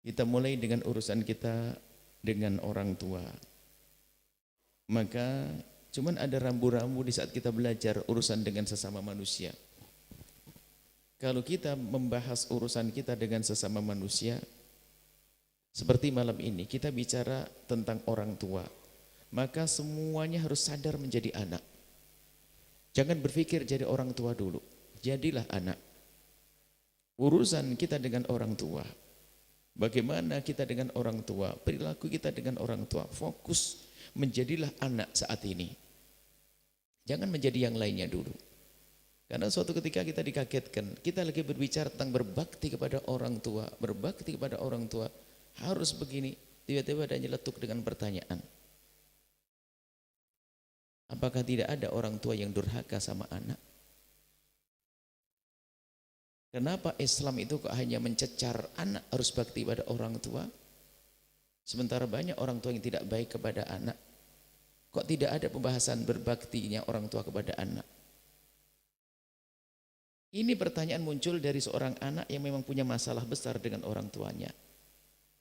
Kita mulai dengan urusan kita dengan orang tua. Maka cuman ada rambu-rambu di saat kita belajar urusan dengan sesama manusia. Kalau kita membahas urusan kita dengan sesama manusia, seperti malam ini kita bicara tentang orang tua, maka semuanya harus sadar menjadi anak. Jangan berpikir jadi orang tua dulu, jadilah anak. Urusan kita dengan orang tua, bagaimana kita dengan orang tua, perilaku kita dengan orang tua, fokus menjadilah anak saat ini. Jangan menjadi yang lainnya dulu. Karena suatu ketika kita dikagetkan, kita lagi berbicara tentang berbakti kepada orang tua, berbakti kepada orang tua, harus begini, tiba-tiba ada nyeletuk dengan pertanyaan. Apakah tidak ada orang tua yang durhaka sama anak? Kenapa Islam itu kok hanya mencecar anak harus bakti pada orang tua? Sementara banyak orang tua yang tidak baik kepada anak. Kok tidak ada pembahasan berbaktinya orang tua kepada anak? Ini pertanyaan muncul dari seorang anak yang memang punya masalah besar dengan orang tuanya.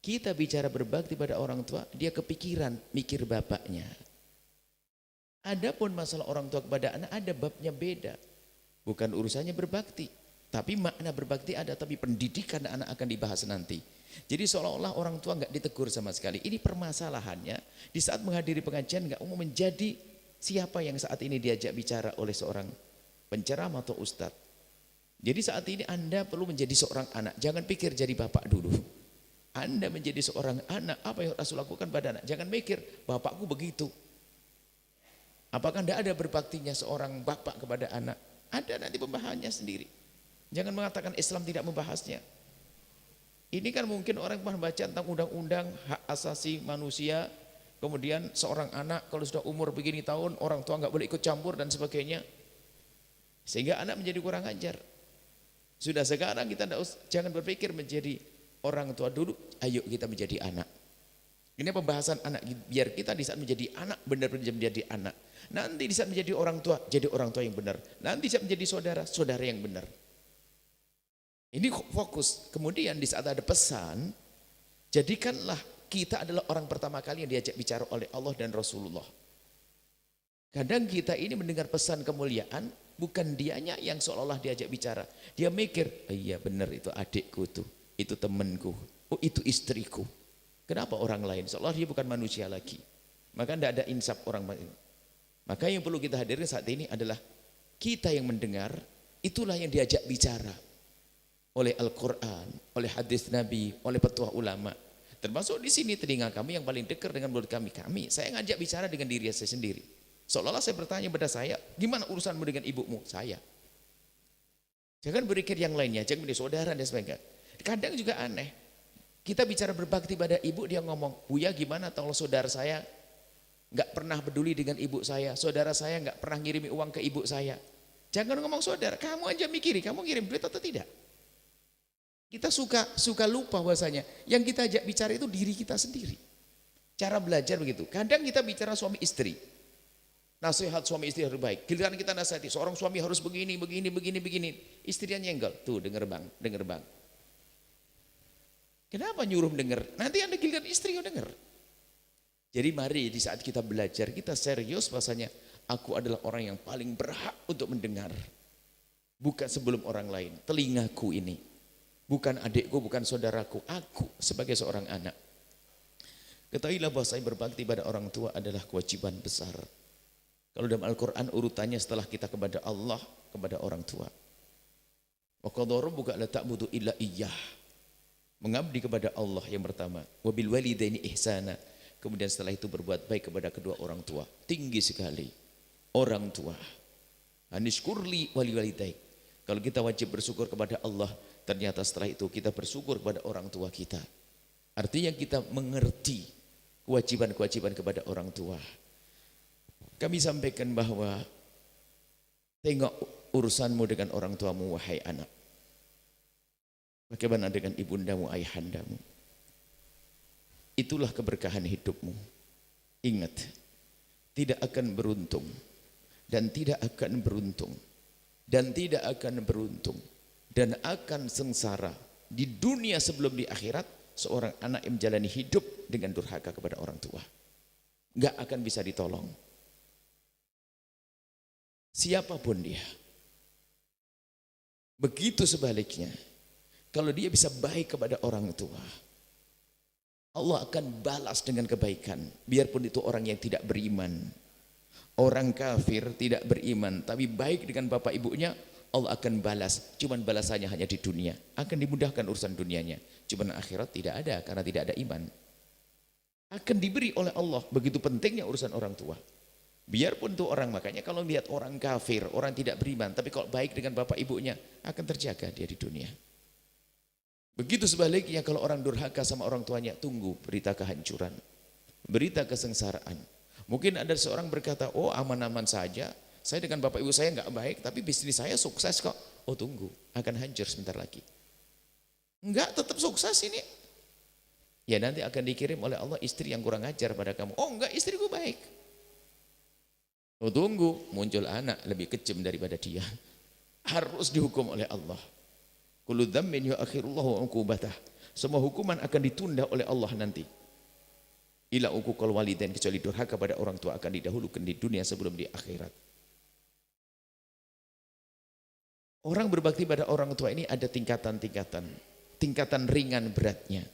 Kita bicara berbakti pada orang tua, dia kepikiran mikir bapaknya. Adapun masalah orang tua kepada anak ada babnya beda. Bukan urusannya berbakti, tapi makna berbakti ada, tapi pendidikan anak akan dibahas nanti. Jadi seolah-olah orang tua nggak ditegur sama sekali. Ini permasalahannya di saat menghadiri pengajian nggak mau menjadi siapa yang saat ini diajak bicara oleh seorang penceramah atau ustadz. Jadi saat ini Anda perlu menjadi seorang anak. Jangan pikir jadi bapak dulu. Anda menjadi seorang anak, apa yang Rasul lakukan pada anak? Jangan mikir bapakku begitu. Apakah tidak ada berbaktinya seorang bapak kepada anak? Ada, nanti pembahasannya sendiri. Jangan mengatakan Islam tidak membahasnya. Ini kan mungkin orang pernah baca tentang undang-undang hak asasi manusia, kemudian seorang anak kalau sudah umur begini tahun, orang tua nggak boleh ikut campur dan sebagainya. Sehingga anak menjadi kurang ajar. Sudah sekarang kita jangan berpikir menjadi orang tua dulu, ayo kita menjadi anak. Ini pembahasan anak, biar kita di saat menjadi anak benar-benar menjadi anak. Nanti di saat menjadi orang tua, jadi orang tua yang benar. Nanti di saat menjadi saudara, saudara yang benar. Ini fokus. Kemudian di saat ada pesan, jadikanlah kita adalah orang pertama kali yang diajak bicara oleh Allah dan Rasulullah. Kadang kita ini mendengar pesan kemuliaan, bukan dianya yang seolah-olah diajak bicara. Dia mikir, iya benar itu adikku tuh, itu temanku, oh itu istriku. Kenapa orang lain? Seolah dia bukan manusia lagi. Maka tidak ada insaf orang lain. Maka yang perlu kita hadirin saat ini adalah kita yang mendengar, itulah yang diajak bicara oleh Al-Quran, oleh hadis Nabi, oleh petuah ulama. Termasuk di sini telinga kami yang paling dekat dengan mulut kami. Saya ngajak bicara dengan diri saya sendiri. Seolah-olah saya bertanya pada saya, gimana urusanmu dengan ibumu? Saya. Jangan berpikir yang lainnya, jangan menjadi saudara dan sebagainya. Kadang juga aneh, kita bicara berbakti pada ibu, dia ngomong, Buya gimana kalau saudara saya nggak pernah peduli dengan ibu saya, saudara saya nggak pernah ngirimi uang ke ibu saya. Jangan ngomong saudara, kamu aja mikiri, kamu ngirim duit atau tidak. Kita suka lupa bahwasanya yang kita ajak bicara itu diri kita sendiri. Cara belajar begitu. Kadang kita bicara suami istri. Nasihat suami istri harus baik. Giliran kita nasihati, seorang suami harus begini. Istrinya nyenggol. Tuh denger bang. Kenapa nyuruh denger? Nanti anda giliran istri yang denger. Jadi mari di saat kita belajar, kita serius bahwasanya aku adalah orang yang paling berhak untuk mendengar. Bukan sebelum orang lain. Telingaku ini. Bukan adikku, bukan saudaraku. Aku sebagai seorang anak. Ketahuilah bahwa saya berbakti pada orang tua adalah kewajiban besar. Kalau dalam Al-Quran urutannya setelah kita kepada Allah, kepada orang tua. Wa qadha rabbuka alla ta'budu illa iyyah. Mengabdi kepada Allah yang pertama. Wa bil walidaini ihsana. Kemudian setelah itu berbuat baik kepada kedua orang tua. Tinggi sekali. Orang tua. Anishkurli wali walidaik. Kalau kita wajib bersyukur kepada Allah, ternyata setelah itu kita bersyukur kepada orang tua kita. Artinya kita mengerti kewajiban-kewajiban kepada orang tua. Kami sampaikan bahwa tengok urusanmu dengan orang tuamu wahai anak. Bagaimana dengan ibundamu, ayahandamu? Itulah keberkahan hidupmu. Ingat, tidak akan beruntung dan tidak akan beruntung dan tidak akan beruntung dan akan sengsara di dunia sebelum di akhirat seorang anak yang menjalani hidup dengan durhaka kepada orang tua. Enggak akan bisa ditolong. Siapapun dia. Begitu sebaliknya, kalau dia bisa baik kepada orang tua, Allah akan balas dengan kebaikan. Biarpun itu orang yang tidak beriman, orang kafir tidak beriman, tapi baik dengan bapak ibunya, Allah akan balas. Cuman balasannya hanya di dunia, akan dimudahkan urusan dunianya. Cuman akhirat tidak ada, karena tidak ada iman. Akan diberi oleh Allah. Begitu pentingnya urusan orang tua. Biarpun itu orang, makanya kalau lihat orang kafir, orang tidak beriman, tapi kalau baik dengan bapak ibunya, akan terjaga dia di dunia. Begitu sebaliknya kalau orang durhaka sama orang tuanya, tunggu berita kehancuran, berita kesengsaraan. Mungkin ada seorang berkata, oh aman-aman saja, saya dengan bapak ibu saya nggak baik, tapi bisnis saya sukses kok. Oh tunggu, akan hancur sebentar lagi. Enggak, tetap sukses ini. Ya nanti akan dikirim oleh Allah istri yang kurang ajar pada kamu. Oh enggak, istriku baik. Oh tunggu, muncul anak lebih kejam daripada dia. Harus dihukum oleh Allah. Kullu dzammin yu'akhirullahu 'uqubatah. Semua hukuman akan ditunda oleh Allah nanti. Ila uquqal walidain, kecuali durhaka pada orang tua akan didahulukan di dunia sebelum di akhirat. Orang berbakti pada orang tua ini ada tingkatan-tingkatan. Tingkatan ringan beratnya.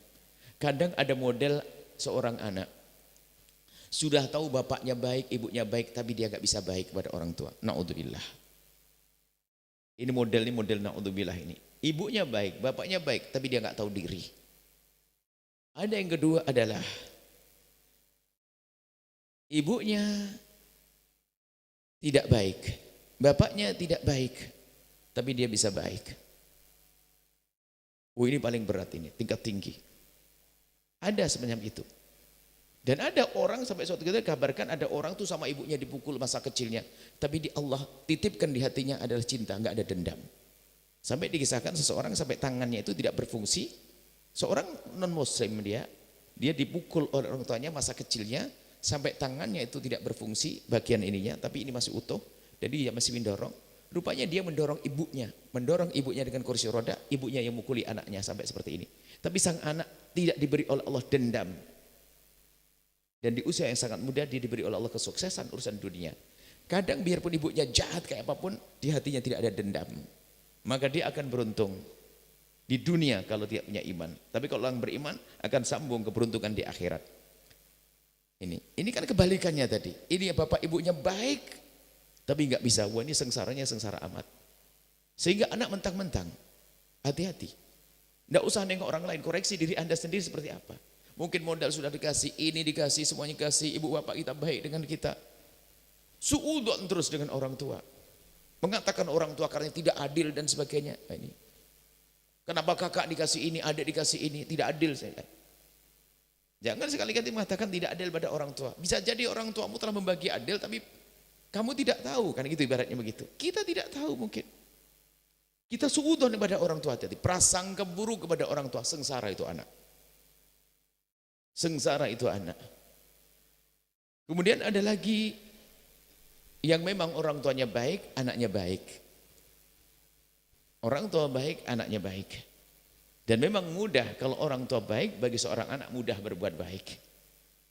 Kadang ada model seorang anak sudah tahu bapaknya baik, ibunya baik, tapi dia gak bisa baik kepada orang tua. Na'udzubillah. Ini model na'udzubillah ini. Ibunya baik, bapaknya baik, tapi dia gak tahu diri. Ada yang kedua adalah ibunya tidak baik, bapaknya tidak baik, tapi dia bisa baik. Oh ini paling berat ini, tingkat tinggi. Ada semacam itu. Dan ada orang sampai suatu ketika kabarkan ada orang tuh sama ibunya dipukul masa kecilnya, tapi di Allah titipkan di hatinya adalah cinta, nggak ada dendam. Sampai dikisahkan seseorang sampai tangannya itu tidak berfungsi, seorang non muslim dia dipukul oleh orang tuanya masa kecilnya sampai tangannya itu tidak berfungsi bagian ininya, tapi ini masih utuh, jadi dia masih mendorong. Rupanya dia mendorong ibunya dengan kursi roda, ibunya yang mukuli anaknya sampai seperti ini. Tapi sang anak tidak diberi oleh Allah dendam. Dan di usia yang sangat muda dia diberi oleh Allah kesuksesan urusan dunia. Kadang biarpun ibunya jahat kayak apapun, di hatinya tidak ada dendam. Maka dia akan beruntung di dunia kalau tidak punya iman. Tapi kalau orang beriman akan sambung keberuntungan di akhirat. Ini kan kebalikannya tadi. Ini bapak ibunya baik, tapi nggak bisa. Wah ini sengsaranya sengsara amat. Sehingga anak mentang-mentang. Hati-hati. Nggak usah nengok orang lain, koreksi diri Anda sendiri seperti apa. Mungkin modal sudah dikasih, ini dikasih, semuanya dikasih, ibu bapak kita baik dengan kita. Suudon terus dengan orang tua. Mengatakan orang tua karena tidak adil dan sebagainya. Nah, ini. Kenapa kakak dikasih ini, adik dikasih ini, tidak adil saya. Jangan sekali-kali mengatakan tidak adil pada orang tua. Bisa jadi orang tuamu telah membagi adil, tapi kamu tidak tahu, kan gitu ibaratnya begitu. Kita tidak tahu mungkin. Kita suudon kepada orang tua, jadi prasangka buruk kepada orang tua, sengsara itu anak. Sengsara itu anak. Kemudian ada lagi yang memang orang tuanya baik, anaknya baik. Orang tua baik, anaknya baik. Dan memang mudah kalau orang tua baik, bagi seorang anak mudah berbuat baik.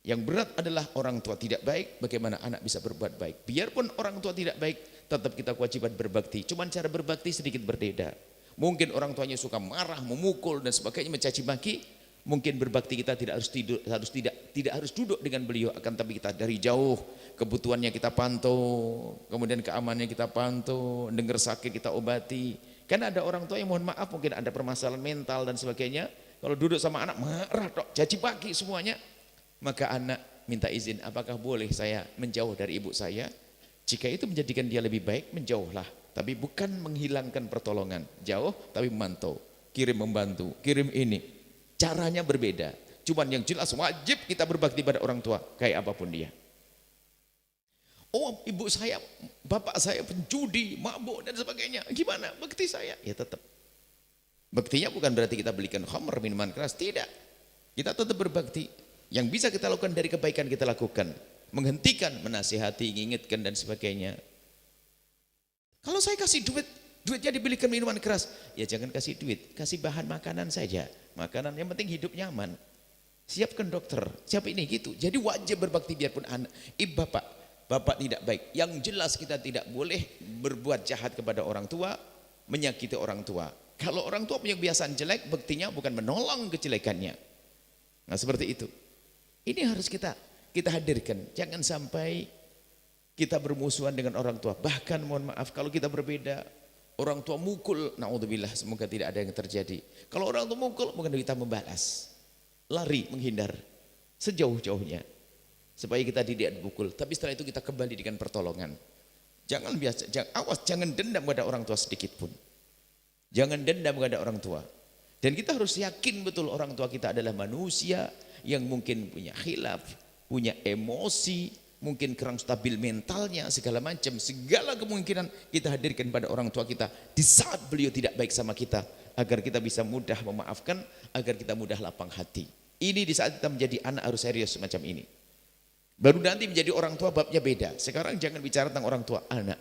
Yang berat adalah orang tua tidak baik, bagaimana anak bisa berbuat baik. Biarpun orang tua tidak baik, tetap kita kewajiban berbakti. Cuman cara berbakti sedikit berbeda. Mungkin orang tuanya suka marah, memukul dan sebagainya, mencaci maki. Mungkin berbakti kita tidak harus duduk dengan beliau, akan tapi kita dari jauh, kebutuhannya kita pantau, kemudian keamanannya kita pantau, dengar sakit kita obati. Kan ada orang tua yang mohon maaf mungkin ada permasalahan mental dan sebagainya. Kalau duduk sama anak marah dok, caci maki semuanya. Maka anak minta izin, apakah boleh saya menjauh dari ibu saya? Jika itu menjadikan dia lebih baik, menjauhlah. Tapi bukan menghilangkan pertolongan. Jauh tapi memantau, kirim membantu, kirim ini. Caranya berbeda. Cuman yang jelas wajib kita berbakti pada orang tua, kayak apapun dia. Oh ibu saya, bapak saya penjudi, mabuk dan sebagainya. Gimana bakti saya? Ya tetap. Baktinya bukan berarti kita belikan khamr, minuman keras. Tidak. Kita tetap berbakti. Yang bisa kita lakukan dari kebaikan kita lakukan. Menghentikan, menasihati, mengingatkan dan sebagainya. Kalau saya kasih duit duitnya dibelikan minuman keras. Ya jangan kasih duit, kasih bahan makanan saja. Makanan yang penting hidup nyaman. Siapkan dokter, siapa ini gitu. Jadi wajib berbakti biarpun anak. Bapak tidak baik. Yang jelas kita tidak boleh berbuat jahat kepada orang tua, menyakiti orang tua. Kalau orang tua punya kebiasaan jelek, baktinya bukan menolong kejelekannya. Nah seperti itu. Ini harus kita hadirkan. Jangan sampai kita bermusuhan dengan orang tua. Bahkan mohon maaf kalau kita berbeda, orang tua mukul, naudzubillah, semoga tidak ada yang terjadi. Kalau orang tua mukul, mungkin kita membalas, lari, menghindar sejauh-jauhnya supaya kita tidak dipukul. Tapi setelah itu kita kembali dengan pertolongan. Jangan dendam pada orang tua sedikit pun. Jangan dendam pada orang tua. Dan kita harus yakin betul orang tua kita adalah manusia yang mungkin punya khilaf, punya emosi, mungkin kurang stabil mentalnya, segala macam, segala kemungkinan kita hadirkan pada orang tua kita di saat beliau tidak baik sama kita, agar kita bisa mudah memaafkan, agar kita mudah lapang hati. Ini di saat kita menjadi anak harus serius semacam ini. Baru nanti menjadi orang tua babnya beda. Sekarang jangan bicara tentang orang tua, anak.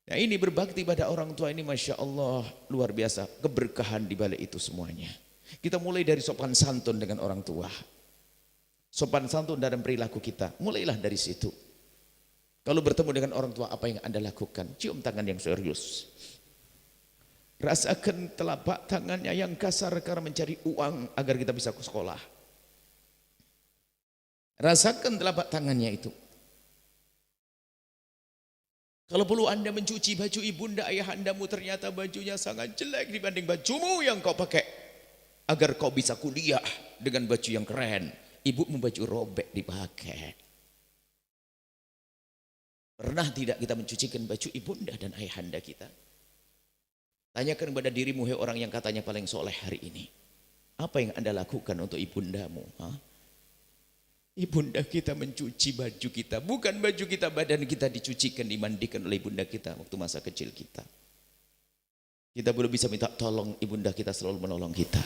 Nah ini berbakti pada orang tua ini Masya Allah luar biasa, keberkahan di balik itu semuanya. Kita mulai dari sopan santun dengan orang tua. Sopan santun dalam perilaku kita, mulailah dari situ. Kalau bertemu dengan orang tua, apa yang Anda lakukan? Cium tangan yang serius. Rasakan telapak tangannya yang kasar karena mencari uang agar kita bisa ke sekolah. Rasakan telapak tangannya itu. Kalau perlu Anda mencuci baju ibunda ayahandamu, ternyata bajunya sangat jelek dibanding bajumu yang kau pakai, agar kau bisa kuliah dengan baju yang keren. Ibumu baju robek dipakai. Pernah tidak kita mencucikan baju ibunda dan ayahanda kita? Tanyakan kepada dirimu, hei orang yang katanya paling soleh hari ini, apa yang Anda lakukan untuk ibundamu? Ibunda kita mencuci baju kita, bukan baju kita, badan kita dicucikan, dimandikan oleh ibunda kita waktu masa kecil kita. Kita belum bisa minta tolong, ibunda kita selalu menolong kita.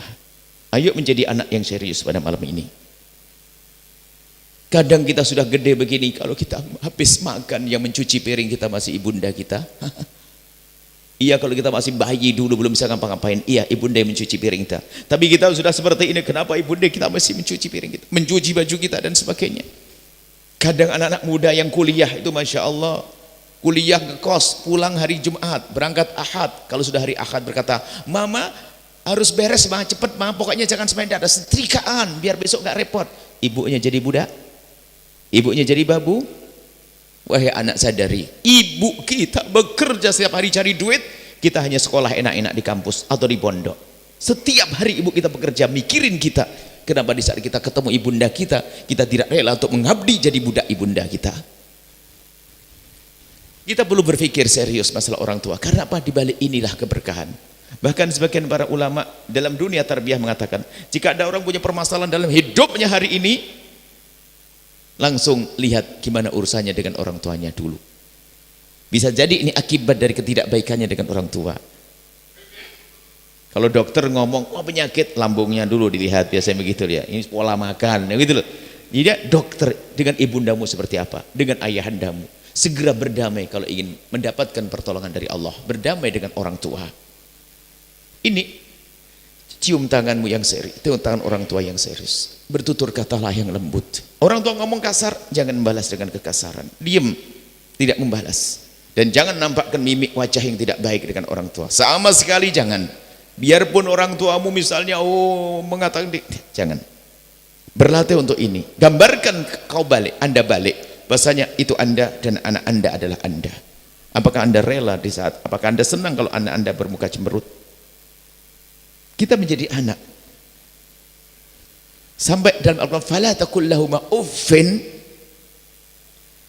Ayo menjadi anak yang serius pada malam ini. Kadang kita sudah gede begini, kalau kita habis makan yang mencuci piring kita masih ibunda kita. Iya, kalau kita masih bayi dulu belum bisa ngapa-ngapain, iya ibunda yang mencuci piring kita. Tapi kita sudah seperti ini, kenapa ibunda kita masih mencuci piring kita, mencuci baju kita dan sebagainya. Kadang anak-anak muda yang kuliah itu Masya Allah, kuliah ngekos, pulang hari Jumat, berangkat Ahad. Kalau sudah hari Ahad berkata, mama harus beres mah, cepet mah, pokoknya jangan sampai ada setrikaan biar besok gak repot. Ibunya jadi budak, ibunya jadi babu. Wahai anak sadari, ibu kita bekerja setiap hari cari duit, kita hanya sekolah enak-enak di kampus atau di pondok. Setiap hari ibu kita bekerja mikirin kita. Kenapa di saat kita ketemu ibunda kita tidak rela untuk mengabdi jadi budak ibunda kita? Kita perlu berpikir serius masalah orang tua. Karena apa? Di balik inilah keberkahan. Bahkan sebagian para ulama dalam dunia tarbiyah mengatakan, jika ada orang punya permasalahan dalam hidupnya hari ini, langsung lihat gimana urusannya dengan orang tuanya dulu. Bisa jadi ini akibat dari ketidakbaikannya dengan orang tua. Kalau dokter ngomong, wah penyakit lambungnya dulu dilihat, biasanya begitu ya. Ini pola makan, gitu loh. Jadi dokter dengan ibundamu seperti apa? Dengan ayahandamu. Segera berdamai kalau ingin mendapatkan pertolongan dari Allah. Berdamai dengan orang tua. Ini cium tanganmu yang serius, cium tangan orang tua yang serius. Bertutur katalah yang lembut. Orang tua ngomong kasar, jangan membalas dengan kekasaran. Diam, tidak membalas. Dan jangan nampakkan mimik wajah yang tidak baik dengan orang tua. Sama sekali jangan. Biarpun orang tuamu misalnya mengatakan, jangan. Berlatih untuk ini. Gambarkan kau balik, Anda balik. Bahasanya itu Anda dan anak Anda adalah Anda. Apakah Anda rela di saat, apakah Anda senang kalau anak Anda bermuka cemberut? Kita menjadi anak. Sampai dalam Al-Quran, fala taqul lahuma uffin,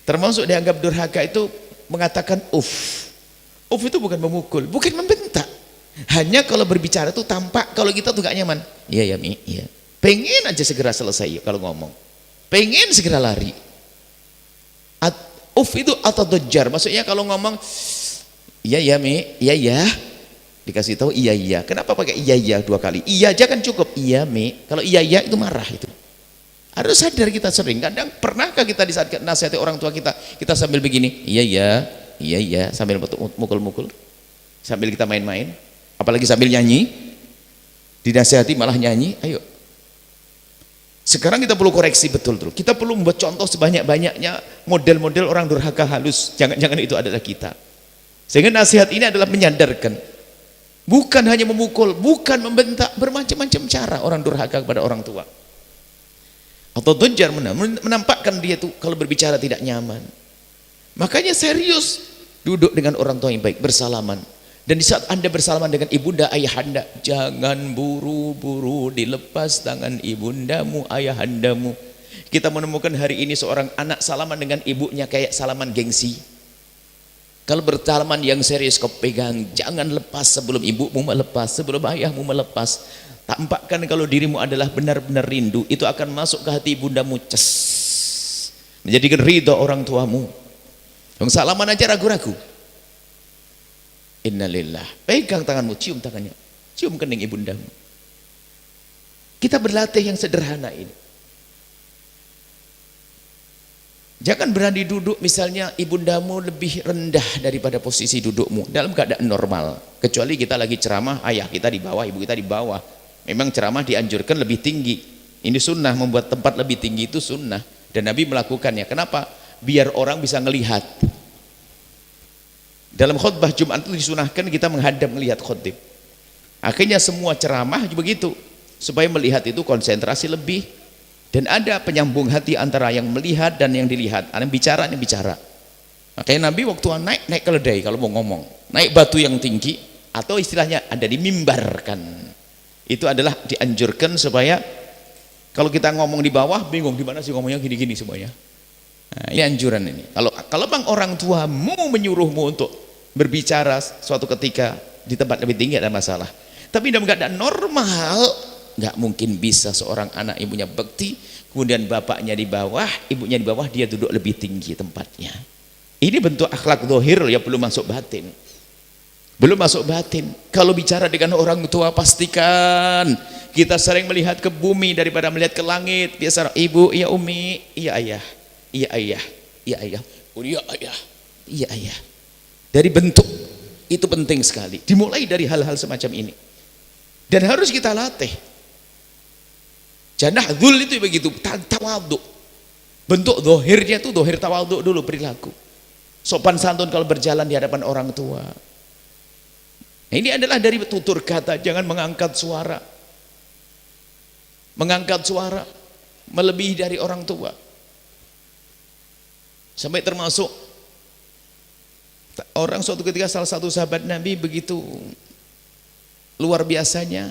termasuk dianggap durhaka itu mengatakan uff. Uff itu bukan memukul, bukan membentak. Hanya kalau berbicara itu tampak kalau kita tuh gak nyaman. Iya ya Mi, iya. Pengen aja segera selesai kalau ngomong. Pengen segera lari. Uff itu atau dojar, maksudnya kalau ngomong iya ya Mi, iya ya. Dikasih tahu iya iya. Kenapa pakai iya iya dua kali? Iya aja kan cukup. Iya Mi. Kalau iya iya itu marah itu. Harus sadar kita sering. Kadang pernahkah kita di saat nasihati orang tua kita sambil begini, iya iya, iya iya sambil mukul-mukul. sambil kita main-main, apalagi sambil nyanyi, dinasihati malah nyanyi. Ayo, sekarang kita perlu koreksi betul tuh. Kita perlu membuat contoh sebanyak-banyaknya model-model orang durhaka halus. Jangan-jangan itu adalah kita. Sehingga nasihat ini adalah menyadarkan, bukan hanya memukul, bukan membentak, bermacam-macam cara orang durhaka kepada orang tua. Atau donjar menampakkan dia tuh kalau berbicara tidak nyaman. Makanya serius duduk dengan orang tua yang baik, bersalaman. Dan di saat Anda bersalaman dengan ibunda ayahanda, jangan buru-buru dilepas tangan ibundamu ayahandamu. Kita menemukan hari ini seorang anak salaman dengan ibunya kayak salaman gengsi. Kalau bersalaman yang serius kau pegang, jangan lepas sebelum ibumu melepas, sebelum ayahmu melepas. Tampakkan kalau dirimu adalah benar-benar rindu, itu akan masuk ke hati ibundamu, menjadikan ridho orang tuamu. Yang salaman aja ragu-ragu. Innalillah, pegang tanganmu, cium tangannya, cium kening ibundamu. Kita berlatih yang sederhana ini. Jangan berani duduk misalnya ibundamu lebih rendah daripada posisi dudukmu dalam keadaan normal. Kecuali kita lagi ceramah, ayah kita di bawah, ibu kita di bawah. Memang ceramah dianjurkan lebih tinggi. Ini sunnah, membuat tempat lebih tinggi itu sunnah. Dan Nabi melakukannya. Kenapa? Biar orang bisa ngelihat. Dalam khutbah Jumat itu disunahkan kita menghadap melihat khutib. Akhirnya semua ceramah begitu, supaya melihat itu konsentrasi lebih, dan ada penyambung hati antara yang melihat dan yang dilihat. Ada yang bicara. Makanya Nabi waktu naik keledai kalau mau ngomong, naik batu yang tinggi, atau istilahnya ada dimimbarkan. Itu adalah dianjurkan supaya kalau kita ngomong di bawah bingung di mana sih ngomongnya gini-gini semuanya. Nah, ini anjuran ini. Kalau bang orang tuamu menyuruhmu untuk berbicara suatu ketika di tempat lebih tinggi ada masalah. Tapi dalam keadaan normal nggak mungkin bisa seorang anak ibunya bekti, kemudian bapaknya di bawah, ibunya di bawah, dia duduk lebih tinggi tempatnya. Ini bentuk akhlak zahir ya, belum masuk batin. Belum masuk batin. Kalau bicara dengan orang tua pastikan kita sering melihat ke bumi daripada melihat ke langit. Biasa ibu, iya umi, iya ayah. Iya ayah, iya ayah, oh iya ayah, iya ayah. Dari bentuk itu penting sekali. Dimulai dari hal-hal semacam ini, dan harus kita latih. Janah dzul itu begitu, tawadhu. Bentuk zahirnya itu zahir tawadhu dulu, perilaku sopan santun kalau berjalan di hadapan orang tua. Ini adalah dari tutur kata, jangan mengangkat suara. Mengangkat suara melebihi dari orang tua. Sampai termasuk orang suatu ketika salah satu sahabat Nabi begitu luar biasanya.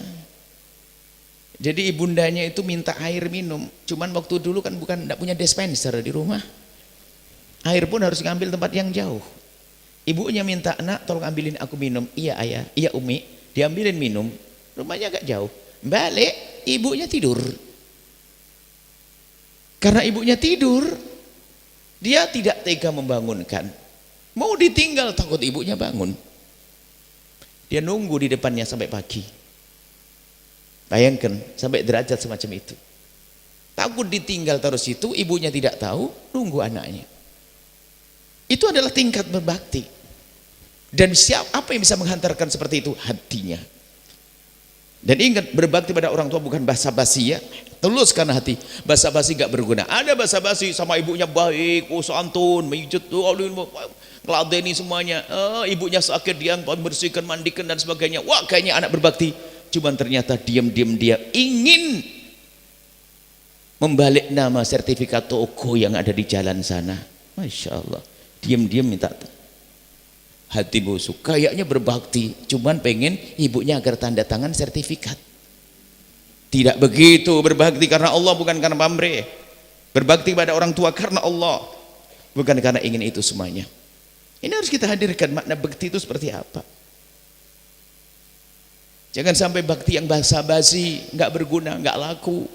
Jadi ibundanya itu minta air minum. Cuman waktu dulu kan tidak punya dispenser di rumah. Air pun harus ngambil tempat yang jauh. Ibunya minta, nak tolong ambilin aku minum. Iya ayah, iya umi. Diambilin minum. Rumahnya agak jauh. Balik, ibunya tidur. Karena ibunya tidur, dia tidak tega membangunkan. Mau ditinggal takut ibunya bangun. Dia nunggu di depannya sampai pagi. Bayangkan sampai derajat semacam itu. Takut ditinggal terus itu, ibunya tidak tahu, nunggu anaknya. Itu adalah tingkat berbakti. Dan apa yang bisa menghantarkan seperti itu? Hatinya. Dan ingat, berbakti pada orang tua bukan basa-basi ya. Tuluskan hati. Basa-basi gak berguna. Ada basa-basi sama ibunya baik, santun, mijut, ngeladeni semuanya. Ibunya sakit, dia bersihkan, mandikan dan sebagainya. Wah, kayaknya anak berbakti. Cuman ternyata diam-diam dia ingin membalik nama sertifikat toko yang ada di jalan sana. Masya Allah. Diam-diam minta hati busuk, kayaknya berbakti, cuman pengen ibunya agar tanda tangan sertifikat. Tidak begitu, berbakti karena Allah, bukan karena pamrih. Berbakti pada orang tua karena Allah, bukan karena ingin itu semuanya. Ini harus kita hadirkan makna bakti itu seperti apa. Jangan sampai bakti yang basa-basi, nggak berguna, nggak laku.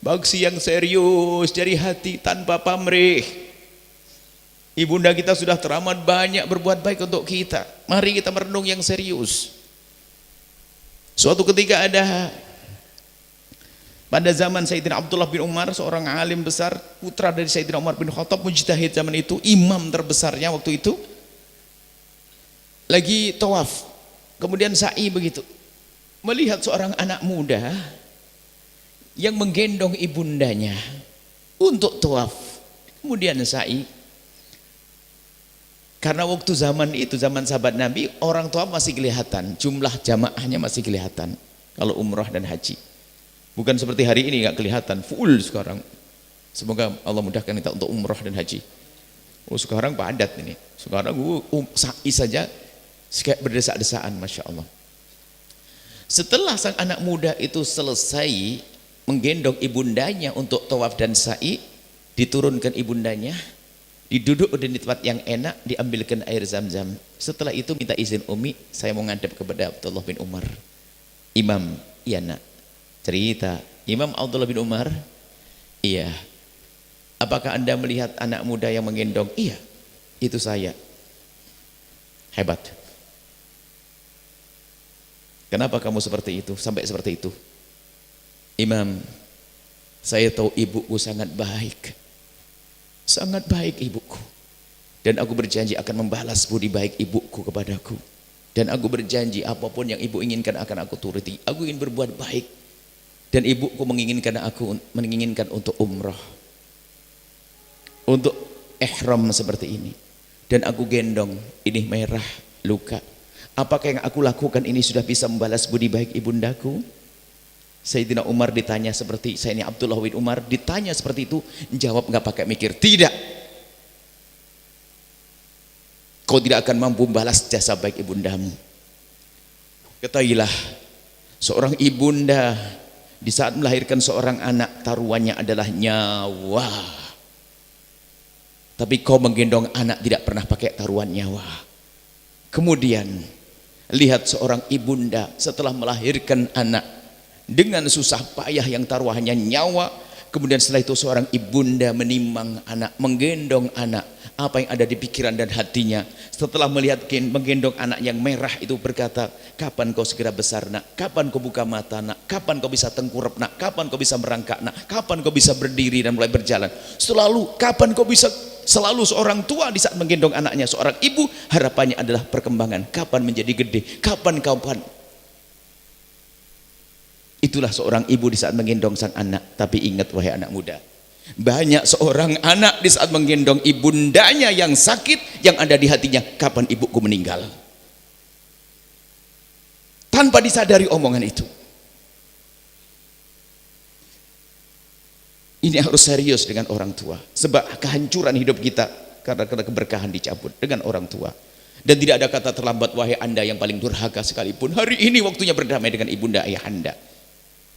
Bakti yang serius dari hati tanpa pamrih. Ibunda kita sudah teramat banyak berbuat baik untuk kita. Mari kita merenung yang serius. Suatu ketika ada pada zaman Sayyidina Abdullah bin Umar, seorang alim besar, putra dari Sayyidina Umar bin Khattab, mujtahid zaman itu, imam terbesarnya waktu itu, lagi tawaf Kemudian sa'i begitu. Melihat seorang anak muda yang menggendong ibundanya untuk tawaf. Kemudian sa'i. Karena waktu zaman itu, zaman sahabat Nabi, orang tawaf masih kelihatan, jumlah jamaahnya masih kelihatan kalau umrah dan haji. Bukan seperti hari ini nggak kelihatan, full sekarang. Semoga Allah mudahkan kita untuk umrah dan haji. Oh, sekarang padat ini. Sekarang sa'i saja kayak berdesak-desaan, Masya Allah. Setelah sang anak muda itu selesai menggendong ibundanya untuk tawaf dan sa'i, diturunkan ibundanya, diduduk di tempat yang enak, diambilkan air zam-zam. Setelah itu minta izin Umi, saya mau ngadep kepada Abdullah bin Umar. Imam, iya nak. Cerita, Imam Abdullah bin Umar, iya. Apakah anda melihat anak muda yang menggendong? Iya, itu saya. Hebat. Kenapa kamu seperti itu, sampai seperti itu? Imam, saya tahu ibuku sangat baik. Sangat baik ibuku. Dan aku berjanji akan membalas budi baik ibuku kepadaku. Dan aku berjanji apapun yang ibu inginkan akan aku turuti. Aku ingin berbuat baik. Dan ibuku menginginkan untuk umrah. Untuk ihram seperti ini. Dan aku gendong, ini merah, luka. Apakah yang aku lakukan ini sudah bisa membalas budi baik ibundaku? Sayyidina Umar ditanya seperti, saya ini Abdullah bin Umar ditanya seperti itu, jawab nggak pakai mikir, tidak. Kau tidak akan mampu membalas jasa baik ibundamu. Ketahuilah, seorang ibunda di saat melahirkan seorang anak, taruhannya adalah nyawa. Tapi kau menggendong anak tidak pernah pakai taruhan nyawa. Kemudian lihat seorang ibunda setelah melahirkan anak dengan susah payah yang taruhannya nyawa, kemudian setelah itu seorang ibunda menimang anak, menggendong anak. Apa yang ada di pikiran dan hatinya setelah melihat menggendong anak yang merah itu, berkata, kapan kau segera besar nak, kapan kau buka mata nak, kapan kau bisa tengkurap nak, kapan kau bisa merangkak nak, kapan kau bisa berdiri dan mulai berjalan. Selalu, kapan kau bisa, selalu seorang tua di saat menggendong anaknya, seorang ibu harapannya adalah perkembangan, kapan menjadi gede, kapan. Itulah seorang ibu di saat menggendong sang anak. Tapi ingat wahai anak muda, banyak seorang anak di saat menggendong ibundanya yang sakit, yang ada di hatinya, kapan ibuku meninggal, tanpa disadari omongan itu. Ini harus serius dengan orang tua, sebab kehancuran hidup kita karena keberkahan dicabut dengan orang tua. Dan tidak ada kata terlambat wahai anda yang paling durhaka sekalipun. Hari ini waktunya berdamai dengan ibunda ayah anda.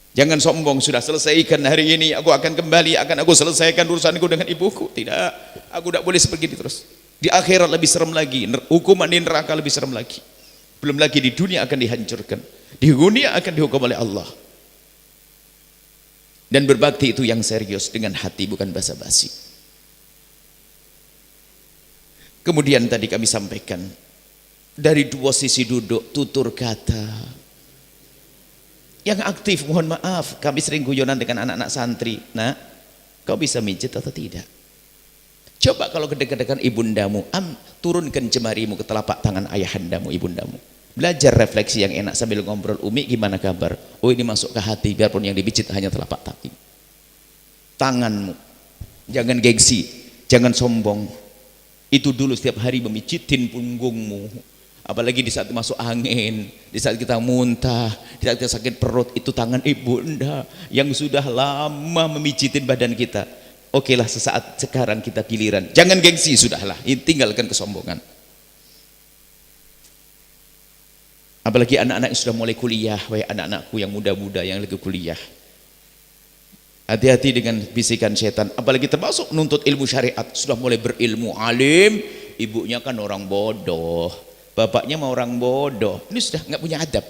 Jangan sombong, sudah selesaikan hari ini, aku akan kembali, akan aku selesaikan urusanku dengan ibuku. Tidak, aku tidak boleh seperti ini terus. Di akhirat lebih serem lagi, hukuman di neraka lebih serem lagi. Belum lagi di dunia akan dihancurkan, di dunia akan dihukum oleh Allah. Dan berbakti itu yang serius, dengan hati, bukan basa-basi. Kemudian tadi kami sampaikan, dari dua sisi duduk, tutur kata. Yang aktif, mohon maaf, kami sering guyonan dengan anak-anak santri. Nah, kau bisa mijit atau tidak? Coba kalau kedek-dekan ibundamu, turunkan jemarimu ke telapak tangan ayahandamu, ibundamu. Belajar refleksi yang enak sambil ngobrol, Umi gimana kabar? Oh ini masuk ke hati, biarpun yang dipijit hanya telapak kaki. Tanganmu, jangan gengsi, jangan sombong. Itu dulu setiap hari memijitin punggungmu. Apalagi di saat masuk angin, di saat kita muntah, di saat kita sakit perut, itu tangan ibunda yang sudah lama memijitin badan kita. Oke lah, sesaat sekarang kita giliran. Jangan gengsi, sudahlah, tinggalkan kesombongan. Apalagi anak-anak yang sudah mulai kuliah, wahai anak-anakku yang muda-muda yang lagi kuliah. Hati-hati dengan bisikan setan, apalagi termasuk menuntut ilmu syariat, sudah mulai berilmu, alim, ibunya kan orang bodoh, bapaknya mau orang bodoh, ini sudah nggak punya adab.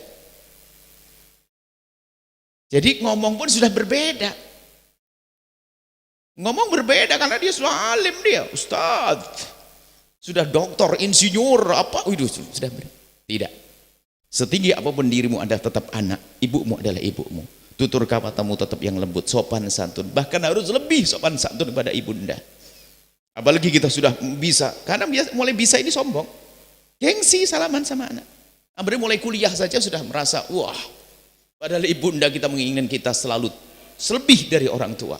Jadi ngomong pun sudah berbeda. Ngomong berbeda karena dia sudah alim, dia ustadz, sudah doktor, insinyur, apa, sudah berbeda. Tidak. Setinggi apapun dirimu, Anda tetap anak, ibumu adalah ibumu. Tutur katamu tetap yang lembut, sopan santun, bahkan harus lebih sopan santun kepada ibunda. Apalagi kita sudah bisa, karena mulai bisa ini sombong, gengsi salaman sama anak. Amri mulai kuliah saja sudah merasa, wah, padahal ibunda kita menginginkan kita selalu lebih dari orang tua.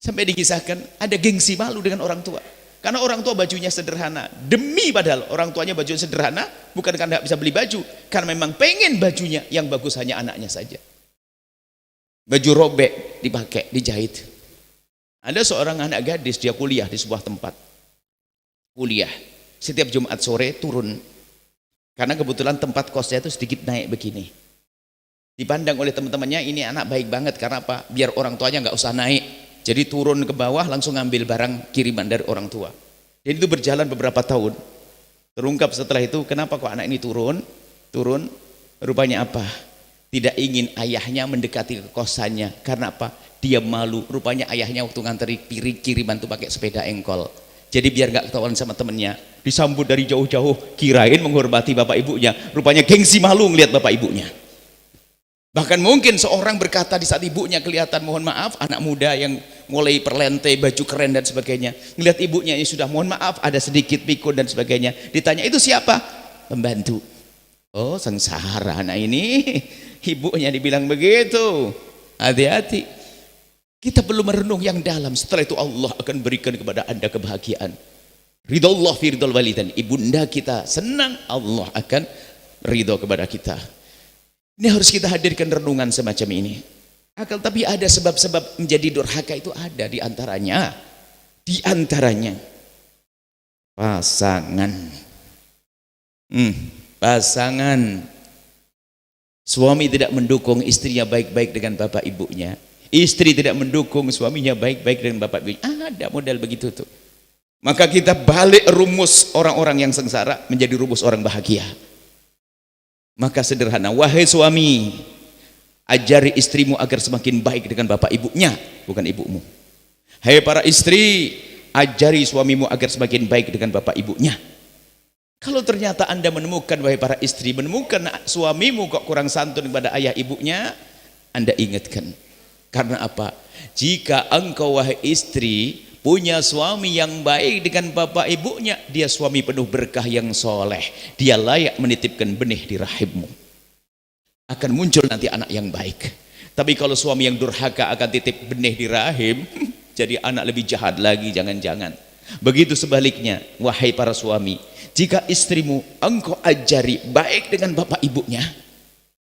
Sampai dikisahkan ada gengsi malu dengan orang tua. Karena orang tua bajunya sederhana. Demi padahal orang tuanya bajunya sederhana, bukan karena tidak bisa beli baju, karena memang pengen bajunya yang bagus hanya anaknya saja. Baju robek dipakai, dijahit. Ada seorang anak gadis, dia kuliah di sebuah tempat. Kuliah. Setiap Jumat sore turun. Karena kebetulan tempat kosnya itu sedikit naik begini. Dipandang oleh teman-temannya, ini anak baik banget. Karena apa? Biar orang tuanya nggak usah naik. Jadi turun ke bawah langsung ngambil barang kiriman dari orang tua. Dan itu berjalan beberapa tahun. Terungkap setelah itu, kenapa kok anak ini turun? Turun, rupanya apa? Tidak ingin ayahnya mendekati ke kosannya. Karena apa? Dia malu. Rupanya ayahnya waktu nganteri piring kiriman itu pakai sepeda engkol. Jadi biar nggak ketahuan sama temennya, disambut dari jauh-jauh, kirain menghormati bapak ibunya. Rupanya gengsi malu ngelihat bapak ibunya. Bahkan mungkin seorang berkata di saat ibunya kelihatan, mohon maaf, anak muda yang mulai perlente, baju keren dan sebagainya, ngelihat ibunya ini sudah mohon maaf, ada sedikit pikun dan sebagainya, ditanya itu siapa? Pembantu. Oh, sengsara anak ini. Ibunya dibilang begitu. Hati-hati. Kita perlu merenung yang dalam. Setelah itu Allah akan berikan kepada anda kebahagiaan. Ridho fi ridhol walidain. Ibunda kita senang, Allah akan ridho kepada kita. Ini harus kita hadirkan renungan semacam ini. Tapi ada sebab-sebab menjadi durhaka itu ada di antaranya. Di antaranya pasangan. Pasangan. Suami tidak mendukung istrinya baik-baik dengan bapak ibunya. Istri tidak mendukung suaminya baik-baik dengan bapak ibunya. Ada model begitu tuh. Maka kita balik rumus orang-orang yang sengsara menjadi rumus orang bahagia. Maka sederhana, wahai suami, ajari istrimu agar semakin baik dengan bapak ibunya, bukan ibumu. Hai para istri, ajari suamimu agar semakin baik dengan bapak ibunya. Kalau ternyata anda menemukan, wahai para istri, menemukan suamimu kok kurang santun kepada ayah ibunya, anda ingatkan. Karena apa? Jika engkau wahai istri punya suami yang baik dengan bapak ibunya, dia suami penuh berkah yang soleh, dia layak menitipkan benih di rahimmu. Akan muncul nanti anak yang baik. Tapi kalau suami yang durhaka akan titip benih di rahim, jadi anak lebih jahat lagi, jangan-jangan. Begitu sebaliknya, wahai para suami, jika istrimu engkau ajari baik dengan bapak ibunya,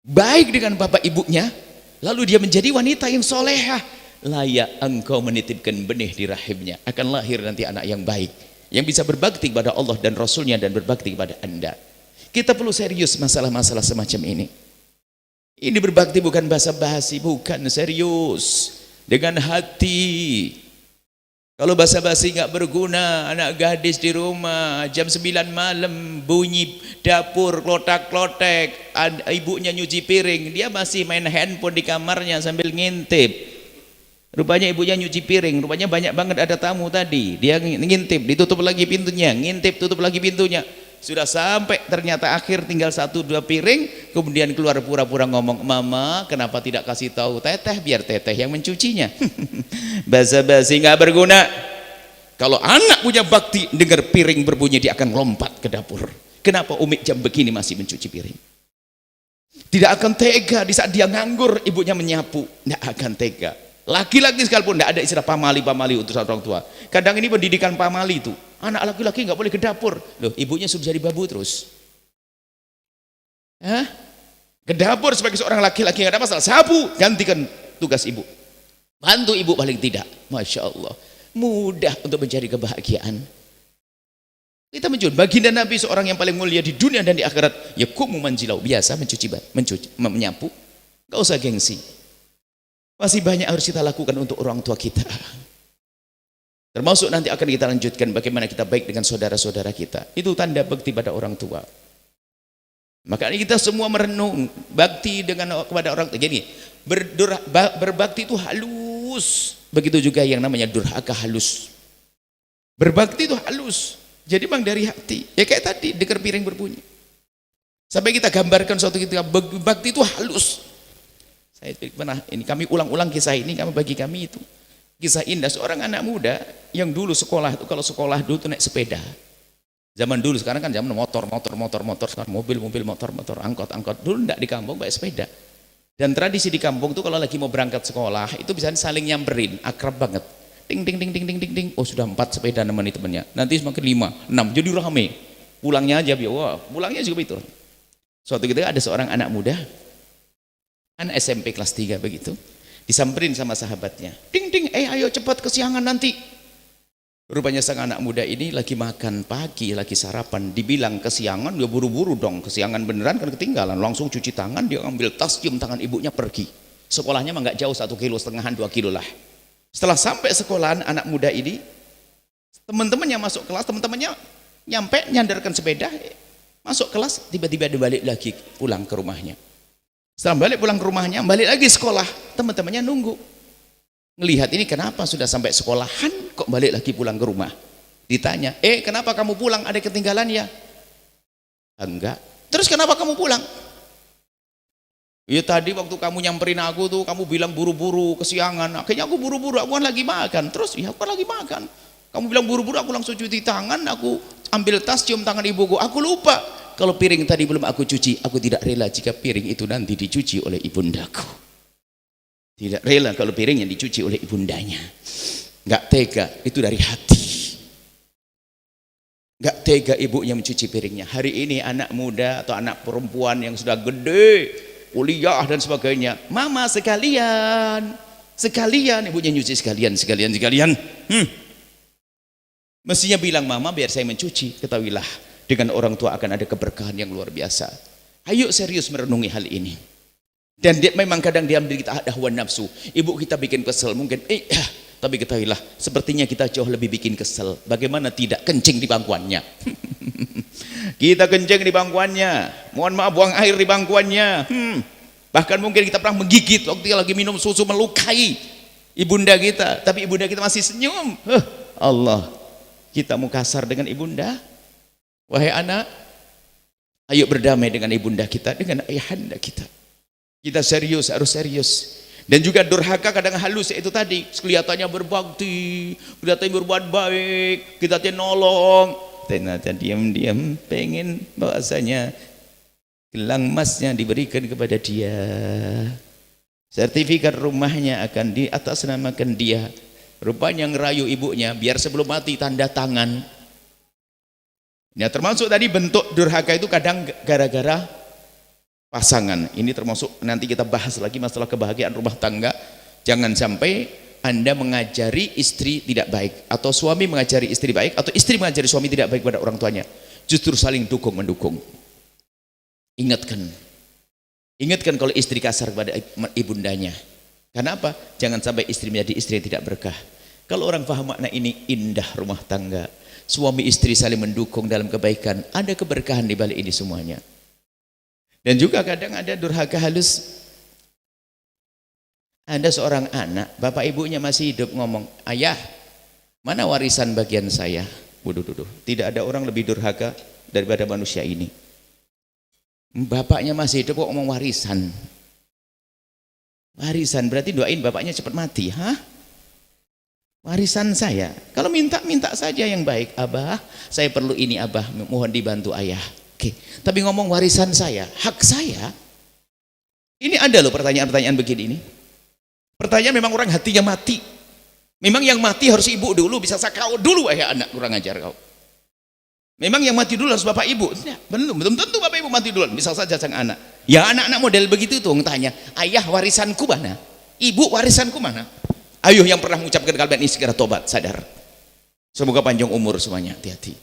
baik dengan bapak ibunya, lalu dia menjadi wanita yang solehah, layak engkau menitipkan benih di rahimnya, akan lahir nanti anak yang baik yang bisa berbakti kepada Allah dan Rasulnya dan berbakti kepada anda. Kita perlu serius masalah-masalah semacam ini. Ini berbakti bukan basa-basi, bukan, serius dengan hati. Kalau basa-basi nggak berguna, anak gadis di rumah jam 9 malam bunyi dapur klotak-klotek, ibunya nyuci piring, dia masih main handphone di kamarnya sambil ngintip. Rupanya ibunya nyuci piring, rupanya banyak banget ada tamu tadi, dia ngintip, ditutup lagi pintunya, ngintip, tutup lagi pintunya, sudah sampai ternyata akhir tinggal 1-2 piring, kemudian keluar pura-pura ngomong, mama kenapa tidak kasih tahu teteh biar teteh yang mencucinya. Basa-basi nggak berguna. Kalau anak punya bakti, dengar piring berbunyi dia akan lompat ke dapur. Kenapa umi jam begini masih mencuci piring? Tidak akan tega di saat dia nganggur ibunya menyapu, tidak akan tega. Laki-laki sekalipun tidak ada istilah pamali utusan orang tua. Kadang ini pendidikan pamali itu, anak laki-laki nggak boleh ke dapur. Loh, ibunya sudah jadi babu terus. Ke dapur sebagai seorang laki-laki nggak ada masalah, sapu, gantikan tugas ibu, bantu ibu paling tidak. Masya Allah, mudah untuk mencari kebahagiaan. Kita menjun baginda Nabi, seorang yang paling mulia di dunia dan di akhirat, yakumu manjilau, biasa mencuci, menyapu, nggak usah gengsi. Masih banyak harus kita lakukan untuk orang tua kita. Termasuk nanti akan kita lanjutkan bagaimana kita baik dengan saudara-saudara kita. Itu tanda bakti pada orang tua. Makanya kita semua merenung bakti kepada orang tua. Jadi berbakti itu halus. Begitu juga yang namanya durhaka halus. Berbakti itu halus. Jadi memang dari hati. Ya kayak tadi dengar piring berbunyi. Sampai kita gambarkan suatu ketika bakti itu halus. Saya pernah, ini kami ulang-ulang kisah ini, bagi kami itu kisah indah seorang anak muda yang dulu sekolah itu, kalau sekolah dulu itu naik sepeda. Zaman dulu, sekarang kan zaman motor, sekarang mobil, motor, angkot. Dulu enggak, di kampung pakai sepeda. Dan tradisi di kampung tuh kalau lagi mau berangkat sekolah, itu bisa saling nyamperin, akrab banget. Ting ting ting ting ting ting ting. Oh, sudah 4 sepeda nemeni temannya. Nanti semakin 5, 6, jadi rame. Pulangnya aja, wah, pulangnya juga itu. Suatu ketika ada seorang anak muda, anak SMP kelas 3 begitu, disamperin sama sahabatnya. Ting ting, ayo cepat, kesiangan nanti. Rupanya sang anak muda ini lagi makan pagi, lagi sarapan, dibilang kesiangan, dia buru-buru dong, kesiangan beneran kan ketinggalan, langsung cuci tangan, dia ambil tas, cium tangan ibunya, pergi. Sekolahnya mah nggak jauh, 1,5 kilo, 2 kilo lah. Setelah sampai sekolahan anak muda ini, teman-temannya masuk kelas, teman-temannya nyampe, nyandarkan sepeda, masuk kelas, tiba-tiba dia balik lagi pulang ke rumahnya. Setelah balik pulang ke rumahnya, balik lagi sekolah, teman-temannya nunggu. Ngelihat ini kenapa sudah sampai sekolahan kok balik lagi pulang ke rumah. Ditanya, kenapa kamu pulang, ada ketinggalan ya? Enggak. Terus kenapa kamu pulang? Ya tadi waktu kamu nyamperin aku tuh, kamu bilang buru-buru, kesiangan. Akhirnya aku buru-buru, aku kan lagi makan. Terus ya aku kan lagi makan. Kamu bilang buru-buru, aku langsung cuci tangan, aku ambil tas, cium tangan ibuku. Aku lupa kalau piring tadi belum aku cuci. Aku tidak rela jika piring itu nanti dicuci oleh ibundaku. Tidak rela kalau piringnya dicuci oleh ibundanya. Nggak tega, itu dari hati. Nggak tega ibunya mencuci piringnya. Hari ini anak muda atau anak perempuan yang sudah gede, kuliah dan sebagainya, mama sekalian, ibunya nyuci sekalian. Mestinya bilang, mama biar saya mencuci. Ketahuilah, dengan orang tua akan ada keberkahan yang luar biasa. Ayo serius merenungi hal ini. Dan dia, memang kadang diambil kita ada hawa nafsu, ibu kita bikin kesel mungkin, tapi ketahuilah sepertinya kita jauh lebih bikin kesel. Bagaimana tidak kencing di bangkuannya? Kita kencing di bangkuannya, mohon maaf buang air di bangkuannya, bahkan mungkin kita pernah menggigit waktu lagi minum susu, melukai ibunda kita, tapi ibunda kita masih senyum. Allah, kita mau kasar dengan ibunda? Wahai anak, ayo berdamai dengan ibunda kita, dengan ayahanda kita. Kita serius, harus serius. Dan juga durhaka kadang halus, itu tadi kelihatannya berbakti, kelihatannya berbuat baik, kita nolong, ternyata diam-diam pengen bahasanya gelang emasnya diberikan kepada dia, sertifikat rumahnya akan diatasnamakan dia. Rupanya ngerayu ibunya biar sebelum mati tanda tangan. Ya, termasuk tadi bentuk durhaka itu kadang gara-gara pasangan. Ini termasuk nanti kita bahas lagi masalah kebahagiaan rumah tangga. Jangan sampai Anda mengajari istri tidak baik, atau suami mengajari istri baik, atau istri mengajari suami tidak baik pada orang tuanya. Justru saling dukung-mendukung. Ingatkan kalau istri kasar kepada ibundanya. Karena apa? Jangan sampai istri menjadi istri yang tidak berkah. Kalau orang paham makna ini, indah rumah tangga. Suami istri saling mendukung dalam kebaikan, ada keberkahan di balik ini semuanya. Dan juga kadang ada durhaka halus. Ada seorang anak, bapak ibunya masih hidup, ngomong, ayah, mana warisan bagian saya? Waduh, tidak ada orang lebih durhaka daripada manusia ini. Bapaknya masih hidup kok ngomong warisan. Warisan berarti doain bapaknya cepat mati. Warisan saya, kalau minta saja yang baik. Abah, saya perlu ini, abah, mohon dibantu ayah. Oke, tapi ngomong warisan saya, hak saya. Ini ada loh pertanyaan-pertanyaan begini ini. Pertanyaan memang orang hatinya mati. Memang yang mati harus ibu dulu, bisa kau dulu anak, kurang ajar kau. Memang yang mati dulu harus bapak ibu. Belum tentu bapak ibu mati dulu, bisa saja sang anak. Ya anak-anak model begitu tuh tanya, ayah warisanku mana? Ibu warisanku mana? Ayo yang pernah mengucapkan kalimat ini segera tobat, sadar. Semoga panjang umur semuanya, hati-hati.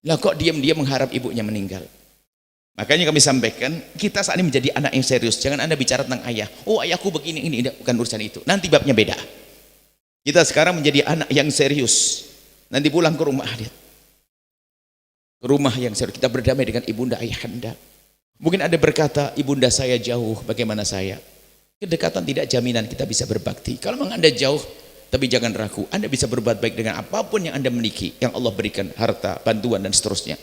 Lah kok diam-diam mengharap ibunya meninggal? Makanya kami sampaikan, kita saat ini menjadi anak yang serius. Jangan Anda bicara tentang ayah. Oh ayahku begini, ini bukan urusan itu. Nanti babnya beda. Kita sekarang menjadi anak yang serius. Nanti pulang ke rumah, lihat. Ke rumah yang serius. Kita berdamai dengan ibunda ayahanda. Mungkin Anda berkata, ibunda saya jauh, bagaimana saya? Kedekatan tidak jaminan kita bisa berbakti. Kalau memang Anda jauh, tapi jangan ragu. Anda bisa berbuat baik dengan apapun yang Anda miliki, yang Allah berikan, harta, bantuan, dan seterusnya.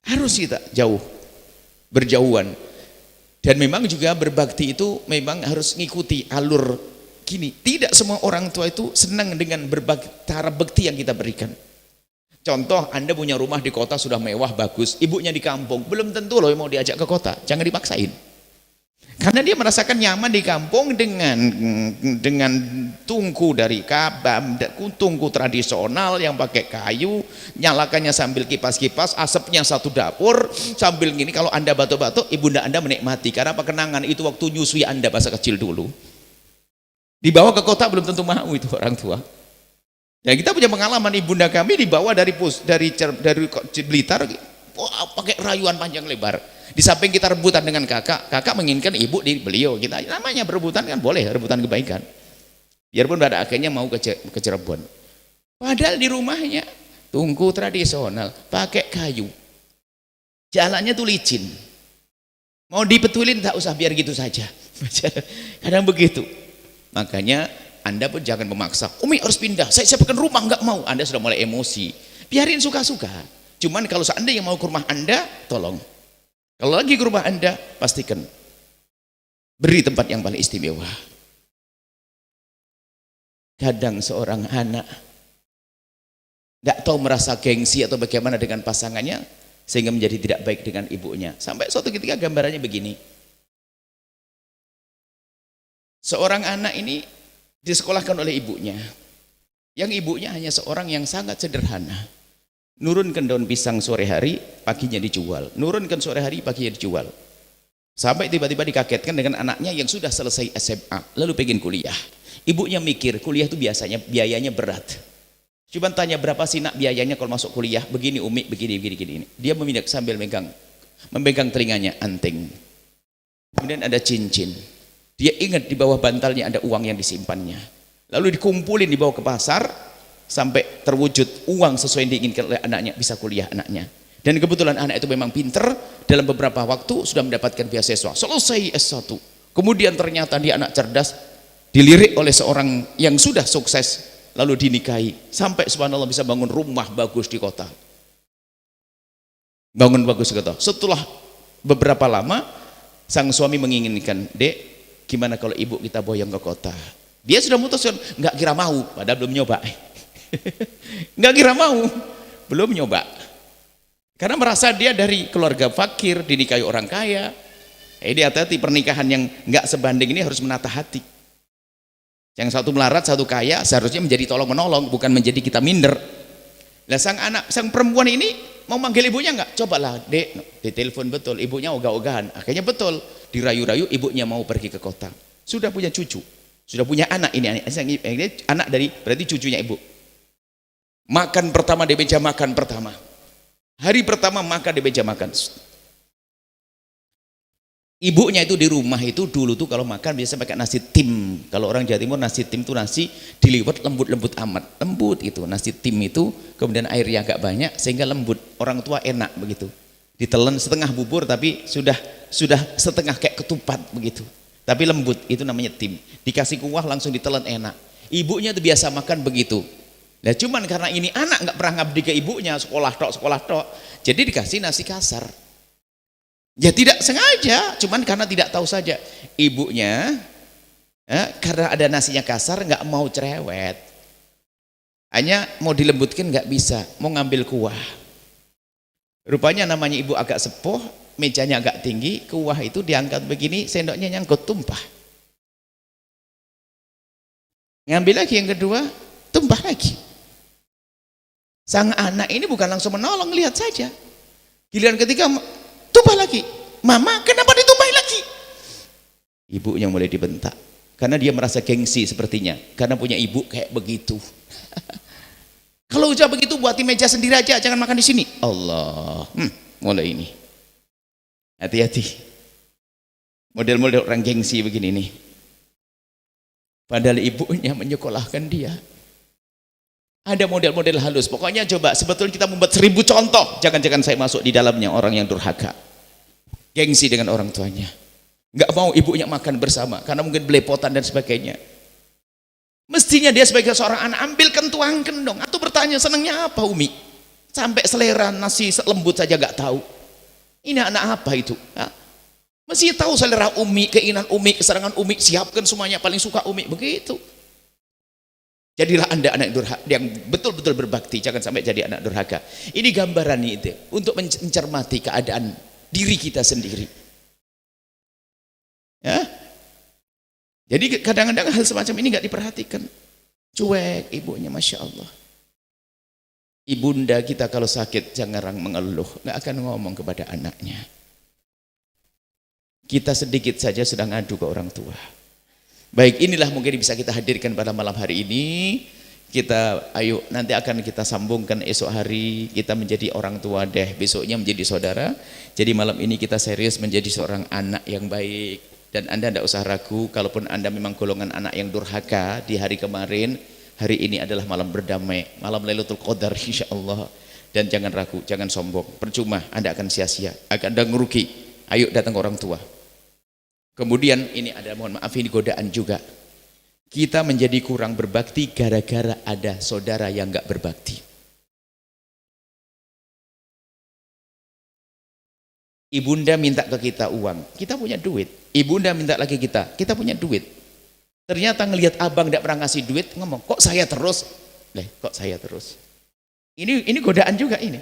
Harus kita jauh, berjauhan. Dan memang juga berbakti itu memang harus ngikuti alur gini. Tidak semua orang tua itu senang dengan berbagai cara bakti yang kita berikan. Contoh, Anda punya rumah di kota sudah mewah, bagus, ibunya di kampung, belum tentu loh mau diajak ke kota, jangan dipaksain. Karena dia merasakan nyaman di kampung dengan tungku dari kabam, tungku tradisional yang pakai kayu, nyalakannya sambil kipas-kipas, asapnya satu dapur, sambil gini. Kalau Anda batuk-batuk, ibunda Anda menikmati. Karena apa? Kenangan itu waktu nyusui Anda masa kecil dulu. Dibawa ke kota belum tentu mau itu orang tua. Dan kita punya pengalaman, ibunda kami dibawa dari Blitar, wah, pakai rayuan panjang lebar. Di samping kita rebutan dengan kakak menginginkan ibu di beliau. Kita namanya berebutan kan boleh, rebutan kebaikan. Biarpun pada akhirnya mau ke Cirebon. Padahal di rumahnya tungku tradisional, pakai kayu. Jalannya tuh licin. Mau dibetulin tak usah, biar gitu saja. Kadang begitu. Makanya Anda pun jangan memaksa. Umi harus pindah, saya siapkan rumah, nggak mau. Anda sudah mulai emosi. Biarin suka-suka. Cuman kalau seandainya mau ke rumah Anda, tolong. Kalau lagi ke rumah Anda, pastikan beri tempat yang paling istimewa. Kadang seorang anak nggak tahu merasa gengsi atau bagaimana dengan pasangannya, sehingga menjadi tidak baik dengan ibunya. Sampai suatu ketika gambarannya begini. Seorang anak ini disekolahkan oleh ibunya. Yang ibunya hanya seorang yang sangat sederhana. Nurunkan daun pisang sore hari, paginya dijual. Nurunkan sore hari, paginya dijual. Sampai tiba-tiba dikagetkan dengan anaknya yang sudah selesai SMA, lalu pengen kuliah. Ibunya mikir, kuliah itu biasanya biayanya berat. Cuman tanya berapa sih nak biayanya kalau masuk kuliah? Begini Umi, begini. Dia memindah sambil memegang telinganya, anting. Kemudian ada cincin. Dia ingat di bawah bantalnya ada uang yang disimpannya. Lalu dikumpulin dibawa ke pasar, sampai terwujud uang sesuai yang diinginkan oleh anaknya, bisa kuliah anaknya. Dan kebetulan anak itu memang pinter, dalam beberapa waktu sudah mendapatkan beasiswa, selesai S1. Kemudian ternyata dia anak cerdas, dilirik oleh seorang yang sudah sukses, lalu dinikahi, sampai subhanallah bisa bangun rumah bagus di kota. Bangun bagus di kota. Setelah beberapa lama, sang suami menginginkan, Dek, gimana kalau ibu kita boyong ke kota? Dia sudah memutuskan, nggak kira mau, padahal belum nyoba. Nggak kira mau, belum nyoba. Karena merasa dia dari keluarga fakir, dinikahi orang kaya. Dia hati-hati, pernikahan yang nggak sebanding ini harus menata hati. Yang satu melarat, satu kaya, seharusnya menjadi tolong menolong, bukan menjadi kita minder. Lah sang perempuan ini mau manggil ibunya nggak? Cobalah, Dek, ditelepon betul, ibunya ogah-ogahan. Akhirnya betul, dirayu-rayu ibunya mau pergi ke kota. Sudah punya cucu, sudah punya anak ini anak dari berarti cucunya ibu. Makan pertama di meja makan pertama. Hari pertama makan di meja makan. Ibunya itu di rumah itu dulu tuh kalau makan biasa pakai nasi tim. Kalau orang Jawa Timur nasi tim itu nasi diliwet lembut-lembut amat. Lembut itu nasi tim itu, kemudian airnya agak banyak sehingga lembut. Orang tua enak begitu. Ditelan setengah bubur tapi sudah setengah kayak ketupat begitu. Tapi lembut, itu namanya tim. Dikasih kuah langsung ditelan enak. Ibunya itu biasa makan begitu. Nah cuman karena ini anak nggak pernah ngabdi ke ibunya, sekolah tok, jadi dikasih nasi kasar. Ya tidak sengaja, cuman karena tidak tahu saja. Ibunya karena ada nasinya kasar nggak mau cerewet, hanya mau dilembutkan nggak bisa, mau ngambil kuah. Rupanya namanya ibu agak sepuh, mejanya agak tinggi, kuah itu diangkat begini, sendoknya nyangkut tumpah. Ngambil lagi yang kedua, tumpah lagi. Sang anak ini bukan langsung menolong, lihat saja. Giliran ketiga, tumpah lagi. Mama, kenapa ditumpahin lagi? Ibunya mulai dibentak. Karena dia merasa gengsi sepertinya. Karena punya ibu kayak begitu. Kalau udah begitu, buatin meja sendiri aja, jangan makan di sini. Allah, mulai ini. Hati-hati. Model-model orang gengsi begini nih. Padahal ibunya menyekolahkan dia. Ada model-model halus. Pokoknya coba, sebetulnya kita membuat 1000 contoh. Jangan-jangan saya masuk di dalamnya orang yang durhaka. Gengsi dengan orang tuanya. Nggak mau ibunya makan bersama. Karena mungkin belepotan dan sebagainya. Mestinya dia sebagai seorang anak, ambilkan tuangkan dong. Atau bertanya, senangnya apa Umi? Sampai selera nasi lembut saja nggak tahu. Ini anak apa itu? Mesti tahu selera Umi, keinginan Umi, kesenangan Umi. Siapkan semuanya, paling suka Umi. Begitu. Jadilah Anda anak yang betul-betul berbakti, jangan sampai jadi anak durhaka. Ini gambaran itu untuk mencermati keadaan diri kita sendiri. Ya. Jadi kadang-kadang hal semacam ini nggak diperhatikan. Cuek ibunya, Masya Allah. Ibunda kita kalau sakit jangan mengeluh, nggak akan ngomong kepada anaknya. Kita sedikit saja sedang ngadu ke orang tua. Baik, inilah mungkin bisa kita hadirkan pada malam hari ini. Kita ayo nanti akan kita sambungkan esok hari, kita menjadi orang tua deh, besoknya menjadi saudara. Jadi malam ini kita serius menjadi seorang anak yang baik. Dan Anda tidak usah ragu, kalaupun Anda memang golongan anak yang durhaka di hari kemarin, hari ini adalah malam berdamai, malam Lailatul Qadar insyaallah. Dan jangan ragu, jangan sombong, percuma Anda akan sia-sia, akan Anda ngerugi. Ayo datang ke orang tua. Kemudian ini ada, mohon maaf, ini godaan juga. Kita menjadi kurang berbakti gara-gara ada saudara yang enggak berbakti. Ibunda minta ke kita uang, kita punya duit. Ibunda minta lagi kita punya duit. Ternyata ngelihat abang enggak pernah ngasih duit, ngomong, kok saya terus? Kok saya terus? Ini godaan juga ini.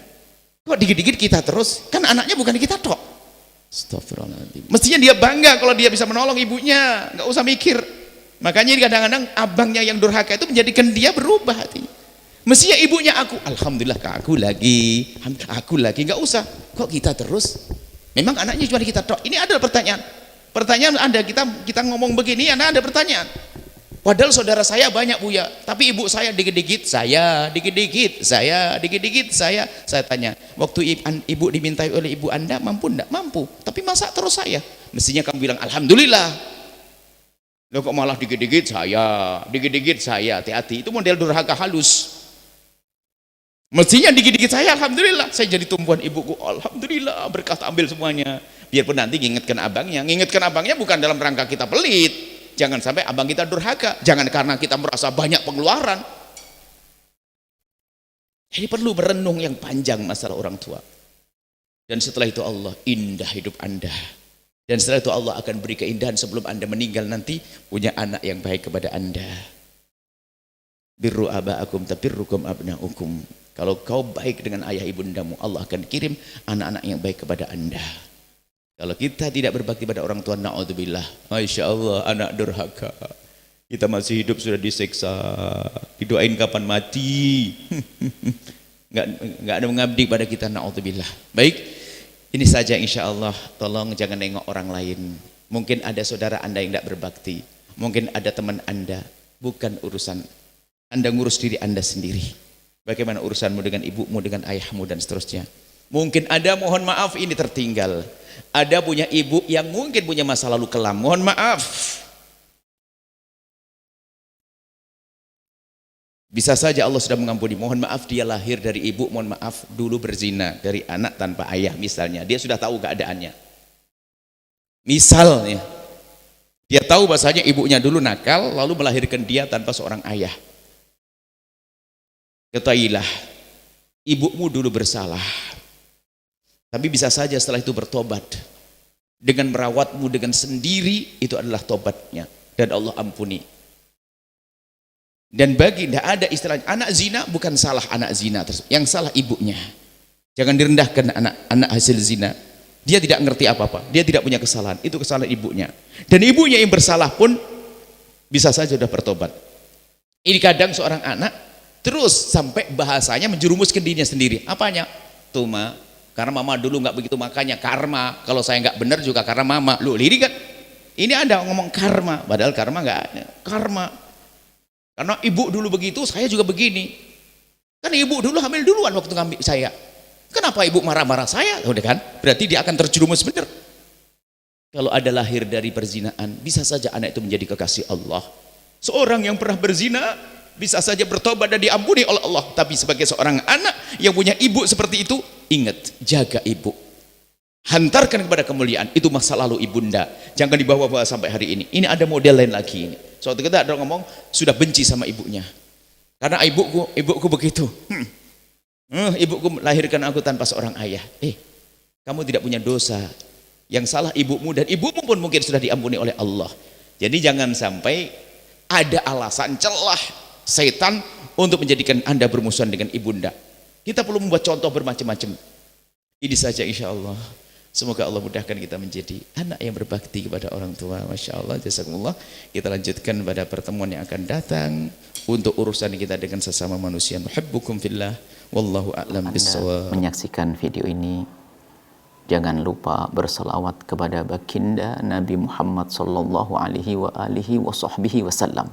Kok dikit-dikit kita terus? Kan anaknya bukan kita tok. Astagfirullahaladzim. Mestinya dia bangga kalau dia bisa menolong ibunya, nggak usah mikir. Makanya kadang-kadang abangnya yang durhaka itu menjadikan dia berubah hatinya. Mestinya ibunya alhamdulillah aku lagi, nggak usah. Kok kita terus? Memang anaknya cuma kita tok. Ini adalah pertanyaan. Pertanyaan Anda, kita ngomong begini, Anda ada pertanyaan. Padahal saudara saya banyak Buya, tapi ibu saya dikit-dikit saya. Saya tanya, waktu ibu dimintai oleh ibu Anda mampu enggak? Mampu, tapi masa terus saya? Mestinya kamu bilang alhamdulillah. Loh kok malah dikit-dikit saya, hati-hati, itu model durhaka halus. Mestinya dikit-dikit saya alhamdulillah, saya jadi tumbuhan ibuku, alhamdulillah, berkah ambil semuanya. Biarpun nanti ngingetkan abangnya bukan dalam rangka kita pelit. Jangan sampai abang kita durhaka, jangan karena kita merasa banyak pengeluaran. Ini perlu merenung yang panjang masalah orang tua. Dan setelah itu Allah, indah hidup Anda. Dan setelah itu Allah akan beri keindahan sebelum Anda meninggal nanti, punya anak yang baik kepada Anda. Birru aba'akum tabirrukum abna'ukum. Kalau kau baik dengan ayah ibundamu, Allah akan kirim anak-anak yang baik kepada Anda. Kalau kita tidak berbakti pada orang tua, na'udzubillah, Masya Allah, anak durhaka. Kita masih hidup sudah diseksa, didoain kapan mati. Nggak ada mengabdi pada kita, na'udzubillah. Baik, ini saja insya Allah. Tolong jangan nengok orang lain. Mungkin ada saudara Anda yang tidak berbakti, mungkin ada teman Anda, bukan urusan Anda, ngurus diri Anda sendiri. Bagaimana urusanmu dengan ibumu, dengan ayahmu dan seterusnya. Mungkin ada, mohon maaf, ini tertinggal. Ada punya ibu yang mungkin punya masa lalu kelam, mohon maaf. Bisa saja Allah sudah mengampuni, mohon maaf dia lahir dari ibu, mohon maaf dulu berzina, dari anak tanpa ayah misalnya, dia sudah tahu keadaannya. Misalnya, dia tahu bahasanya ibunya dulu nakal, lalu melahirkan dia tanpa seorang ayah. Ketahuilah, ibumu dulu bersalah. Tapi bisa saja setelah itu bertobat. Dengan merawatmu dengan sendiri, itu adalah tobatnya. Dan Allah ampuni. Dan bagi, tidak ada istilahnya, anak zina bukan salah anak zina. Yang salah ibunya. Jangan direndahkan anak hasil zina. Dia tidak ngerti apa-apa. Dia tidak punya kesalahan. Itu kesalahan ibunya. Dan ibunya yang bersalah pun, bisa saja sudah bertobat. Ini kadang seorang anak, terus sampai bahasanya menjerumuskan dirinya sendiri. Apanya? Tuma. Karena mama dulu nggak begitu, makanya karma. Kalau saya nggak benar juga karena mama. Lu lirik kan? Ini ada ngomong karma, padahal karma nggak ada. Karma. Karena ibu dulu begitu, saya juga begini. Kan ibu dulu hamil duluan waktu ngambil saya. Kenapa ibu marah-marah saya? Udah kan? Berarti dia akan terjerumus benar. Kalau ada lahir dari perzinaan, bisa saja anak itu menjadi kekasih Allah. Seorang yang pernah berzina bisa saja bertobat dan diampuni oleh Allah. Tapi sebagai seorang anak yang punya ibu seperti itu, ingat, jaga ibu, hantarkan kepada kemuliaan. Itu masa lalu ibunda, jangan dibawa-bawa sampai hari ini. Ini ada model lain lagi ini. Suatu kita ada ngomong sudah benci sama ibunya karena ibuku begitu. Ibuku melahirkan aku tanpa seorang ayah. Kamu tidak punya dosa, yang salah ibumu, dan ibumu pun mungkin sudah diampuni oleh Allah. Jadi jangan sampai ada alasan celah setan untuk menjadikan Anda bermusuhan dengan ibunda. Kita perlu membuat contoh bermacam-macam. Ini saja insya Allah. Semoga Allah mudahkan kita menjadi anak yang berbakti kepada orang tua. Masya Allah, jazakumullah. Kita lanjutkan pada pertemuan yang akan datang untuk urusan kita dengan sesama manusia. Nuhibbukum fillah, wallahu a'lam bissawab. Menyaksikan video ini, jangan lupa berselawat kepada baginda Nabi Muhammad sallallahu alaihi wa alihi wa sahbihi wasallam.